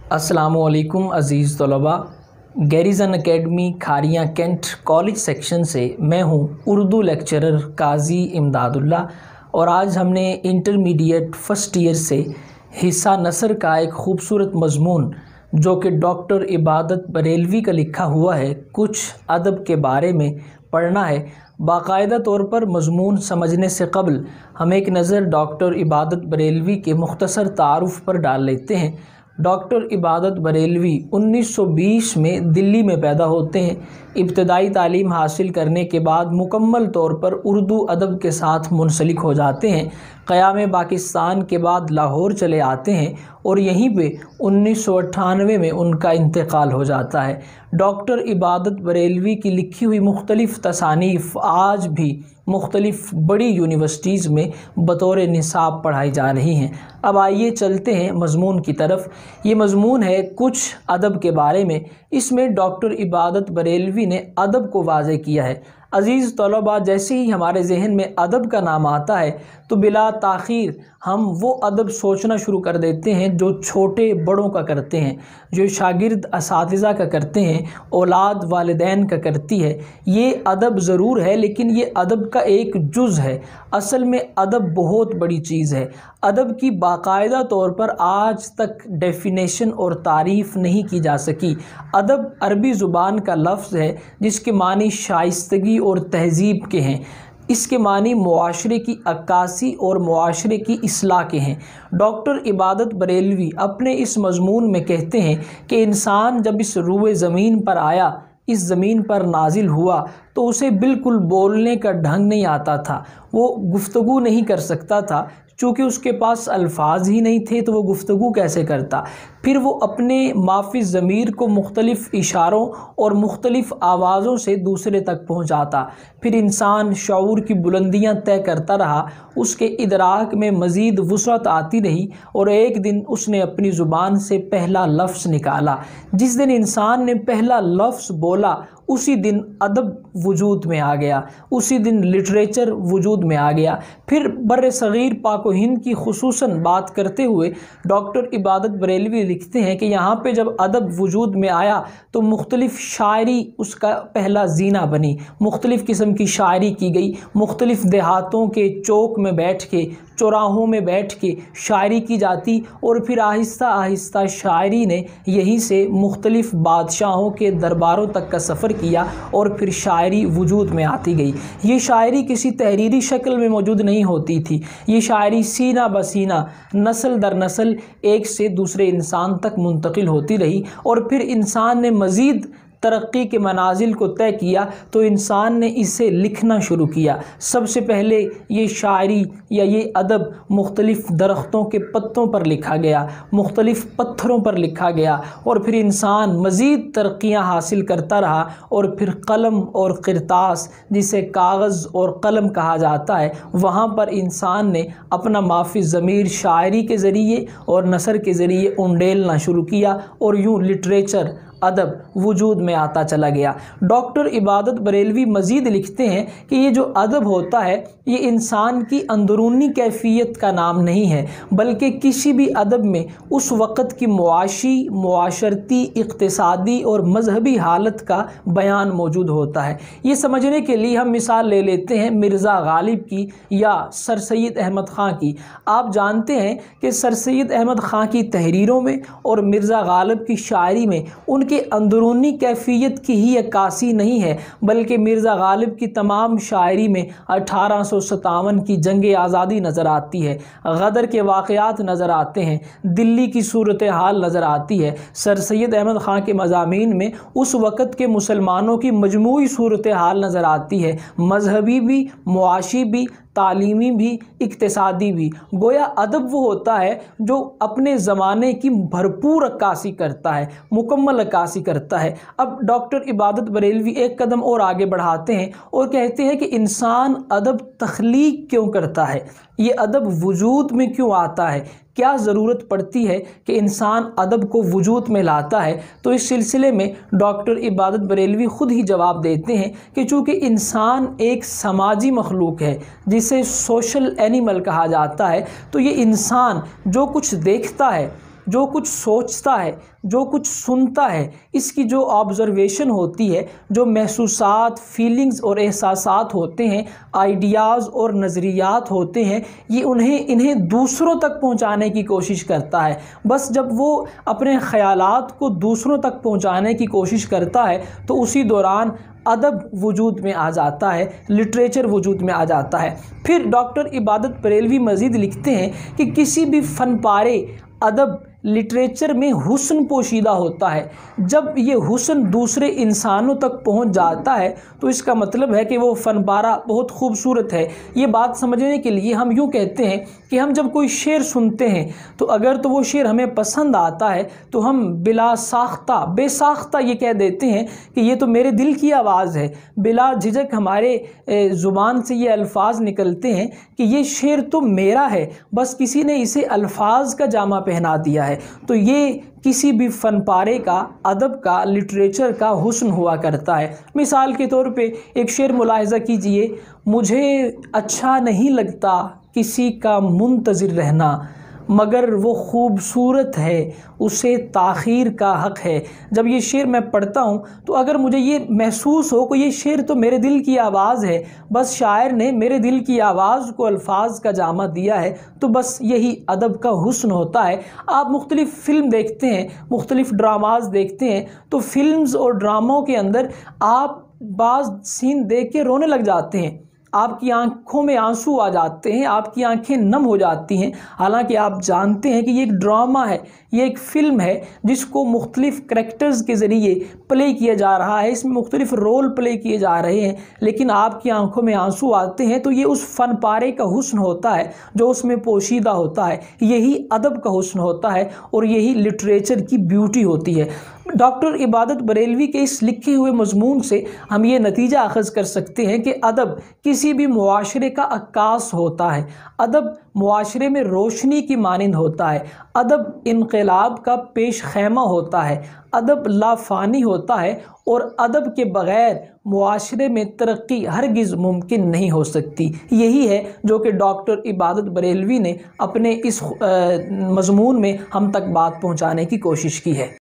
अस्सलामुअलैकुम अज़ीज़ तलबा। Garrison academy Kharian cantt college section से मैं हूँ उर्दू लेक्चरर काजी इमदादुल्ला और आज हमने इंटरमीडिएट फ़र्स्ट ईयर से हिस्सा नसर का एक ख़ूबसूरत मज़मून जो कि डॉक्टर इबादत बरेलवी का लिखा हुआ है कुछ अदब के बारे में पढ़ना है। बाकायदा तौर पर मज़मून समझने से क़ब्ल हम एक नज़र डॉक्टर इबादत बरेलवी के मुख्तसर तारुफ़ पर डाल लेते हैं। डॉक्टर इबादत बरेलवी 1920 में दिल्ली में पैदा होते हैं। इब्तदाई तालीम हासिल करने के बाद मुकम्मल तौर पर उर्दू अदब के साथ मुंसलिक हो जाते हैं। क़याम पाकिस्तान के बाद लाहौर चले आते हैं और यहीं पे 1998 में उनका इंतकाल हो जाता है। डॉक्टर इबादत बरेलवी की लिखी हुई मुख्तलिफ़ तसानीफ़ आज भी मुख्तलिफ़ बड़ी यूनिवर्सिटीज़ में बतौर निसाब पढ़ाई जा रही हैं। अब आइए चलते हैं मज़मून की तरफ। ये मज़मून है कुछ अदब के बारे में। इसमें डॉक्टर इबादत बरेलवी ने अदब को वाज़े किया है। अज़ीज़ तलबा, जैसे ही हमारे जहन में अदब का नाम आता है तो बिला ताख़ीर हम वो अदब सोचना शुरू कर देते हैं जो छोटे बड़ों का करते हैं, जो शागिर्द असातिज़ा का करते हैं, औलाद वालिदैन का करती है। ये अदब ज़रूर है लेकिन ये अदब का एक जुज़ है। असल में अदब बहुत बड़ी चीज़ है। अदब की बाकायदा तौर पर आज तक डेफिनेशन और तारीफ़ नहीं की जा सकी। अदब अरबी ज़ुबान का लफ्ज़ है जिसके मानी शाइस्तगी और तहज़ीब के हैं। इसके मानी मुआशरे की अक्कासी और मुआशरे की इस्लाह के हैं। डॉक्टर इबादत बरेलवी अपने इस मज़मून में कहते हैं कि इंसान जब इस रूए ज़मीन पर आया, इस ज़मीन पर नाजिल हुआ तो उसे बिल्कुल बोलने का ढंग नहीं आता था। वो गुफ्तगू नहीं कर सकता था। चूँकि उसके पास अल्फाज ही नहीं थे तो वो गुफ्तगू कैसे करता। फिर वो अपने माफ़ी ज़मीर को मुख्तलिफ़ इशारों और मुख्तलिफ़ आवाज़ों से दूसरे तक पहुँचाता। फिर इंसान शऊर की बुलंदियाँ तय करता रहा, उसके इदराक में मज़ीद वुसअत आती रही और एक दिन उसने अपनी ज़ुबान से पहला लफ्ज़ निकाला। जिस दिन इंसान ने पहला लफ्ज़ बोला उसी दिन अदब वजूद में आ गया, उसी दिन लिटरेचर वजूद में आ गया। फिर बर्र सग़ीर पाक व हिंद की खुसूसन बात करते हुए डॉक्टर इबादत बरेलवी लिखते हैं कि यहाँ पे जब अदब वजूद में आया तो मुख्तलिफ़ शायरी उसका पहला जीना बनी। मुख्तलिफ़ किस्म की शायरी की गई। मुख्तलिफ़ देहातों के चौक में बैठ के, चौराहों में बैठ के शायरी की जाती और फिर आहिस्ता आहिस्ता शायरी ने यहीं से मुख्तलिफ़ बादशाहों के दरबारों तक का सफ़र किया और फिर शायरी वजूद में आती गई। ये शायरी किसी तहरीरी शक्ल में मौजूद नहीं होती थी। ये शायरी सीना बसीना, नस्ल दर नस्ल एक से दूसरे इंसान तक मुंतकिल होती रही और फिर इंसान ने मज़ीद तरक्की के मनाजिल को तय किया तो इंसान ने इसे लिखना शुरू किया। सबसे पहले ये शायरी या ये अदब मुख्तलिफ़ दरख्तों के पत्तों पर लिखा गया, मुख्तलिफ़ पत्थरों पर लिखा गया और फिर इंसान मज़ीद तरक्कियाँ हासिल करता रहा और फिर कलम और किरतास, जिसे कागज़ और कलम कहा जाता है, वहाँ पर इंसान ने अपना माफ़ी ज़मीर शायरी के ज़रिए और नसर के ज़रिए उंडेलना शुरू किया और यूँ लिटरेचर अदब वजूद में आता चला गया। डॉक्टर इबादत बरेलवी मज़ीद लिखते हैं कि ये जो अदब होता है ये इंसान की अंदरूनी कैफियत का नाम नहीं है, बल्कि किसी भी अदब में उस वक़्त की मुआशी, मुआशरती, इक़्तिसादी और मजहबी हालत का बयान मौजूद होता है। ये समझने के लिए हम मिसाल ले लेते हैं मिर्ज़ा गालिब की या सर सैयद अहमद ख़ां की। आप जानते हैं कि सर सैयद अहमद ख़ां की तहरीरों में और मिर्ज़ा गालिब की शायरी में उनके अंदरूनी कैफियत की ही अक्कासी नहीं है, बल्कि मिर्ज़ा गालिब की तमाम शायरी में 1857 की जंग आज़ादी नज़र आती है, गदर के वाक़यात नज़र आते हैं, दिल्ली की सूरत हाल नज़र आती है। सर सैयद अहमद ख़ां के मज़ामीन में उस वक़्त के मुसलमानों की मजमूई सूरत हाल नज़र आती है, मजहबी भी, मुआशी भी, तालीमी भी, इक़्तिसादी भी। गोया अदब वो होता है जो अपने ज़माने की भरपूर अक्कासी करता है, मुकम्मल अक्कासी करता है। अब डॉक्टर इबादत बरेलवी एक कदम और आगे बढ़ाते हैं और कहते हैं कि इंसान अदब तख्लीक क्यों करता है, ये अदब वजूद में क्यों आता है, क्या ज़रूरत पड़ती है कि इंसान अदब को वजूद में लाता है। तो इस सिलसिले में डॉक्टर इबादत बरेलवी ख़ुद ही जवाब देते हैं कि चूँकि इंसान एक समाजी मखलूक है जिसे सोशल एनिमल कहा जाता है, तो ये इंसान जो कुछ देखता है जो कुछ सोचता है, जो कुछ सुनता है, इसकी जो ऑब्ज़र्वेशन होती है, जो महसूसात, फीलिंग्स और एहसासात होते हैं, आइडियाज़ और नज़रियात होते हैं, ये इन्हें दूसरों तक पहुंचाने की कोशिश करता है। बस जब वो अपने ख़यालात को दूसरों तक पहुंचाने की कोशिश करता है तो उसी दौरान अदब वजूद में आ जाता है, लिटरेचर वजूद में आ जाता है। फिर डॉक्टर इबादत बरेलवी मज़ीद लिखते हैं कि किसी भी फ़न पारे, अदब, लिटरेचर में हुस्न पोशीदा होता है। जब ये हुस्न दूसरे इंसानों तक पहुंच जाता है तो इसका मतलब है कि वो फ़नपारा बहुत खूबसूरत है। ये बात समझने के लिए हम यूँ कहते हैं कि हम जब कोई शेर सुनते हैं तो अगर तो वो शेर हमें पसंद आता है तो हम बिला साख्ता, बेसाख्ता ये कह देते हैं कि ये तो मेरे दिल की आवाज़ है। बिला झिझक हमारे ज़ुबान से ये अल्फाज निकलते हैं कि ये शेर तो मेरा है, बस किसी ने इसे अल्फाज का जामा पहना दिया है। तो ये किसी भी फ़न पारे का, अदब का, लिटरेचर का हुस्न हुआ करता है। मिसाल के तौर पे एक शेर मुलाहिज़ा कीजिए, मुझे अच्छा नहीं लगता किसी का मुंतज़िर रहना, मगर वो खूबसूरत है, उसे ताख़ीर का हक़ है। जब ये शेर मैं पढ़ता हूँ तो अगर मुझे ये महसूस हो कि ये शेर तो मेरे दिल की आवाज़ है, बस शायर ने मेरे दिल की आवाज़ को अल्फाज का जामा दिया है, तो बस यही अदब का हुस्न होता है। आप मुख्तलिफ़ फ़िल्म देखते हैं, मुख्तलिफ़ ड्रामाज़ देखते हैं, तो फ़िल्म्स और ड्रामों के अंदर आप बाज़ सीन देख के रोने लग जाते हैं, आपकी आंखों में आंसू आ जाते हैं, आपकी आंखें नम हो जाती हैं। हालांकि आप जानते हैं कि ये एक ड्रामा है, ये एक फ़िल्म है जिसको मुख्तलिफ़ करैक्टर्स के ज़रिए प्ले किया जा रहा है, इसमें मुख्तलिफ़ रोल प्ले किए जा रहे हैं, लेकिन आपकी आंखों में आंसू आते हैं। तो ये उस फ़न पारे का हुस्न होता है जो उसमें पोशीदा होता है, यही अदब का हुस्न होता है और यही लिटरेचर की ब्यूटी होती है। डॉक्टर इबादत बरेलवी के इस लिखे हुए मज़मून से हम ये नतीजा अख़ज़ कर सकते हैं कि अदब किसी भी मुआशरे का अक्कास होता है, अदब मुआशरे में रोशनी की मानिंद होता है, अदब इनक़लाब का पेश ख़ैमा होता है, अदब लाफ़ानी होता है और अदब के बग़ैर मुआशरे में तरक्की हरगिज़ मुमकिन नहीं हो सकती। यही है जो कि डॉक्टर इबादत बरेलवी ने अपने इस मज़मून में हम तक बात पहुँचाने की कोशिश की है।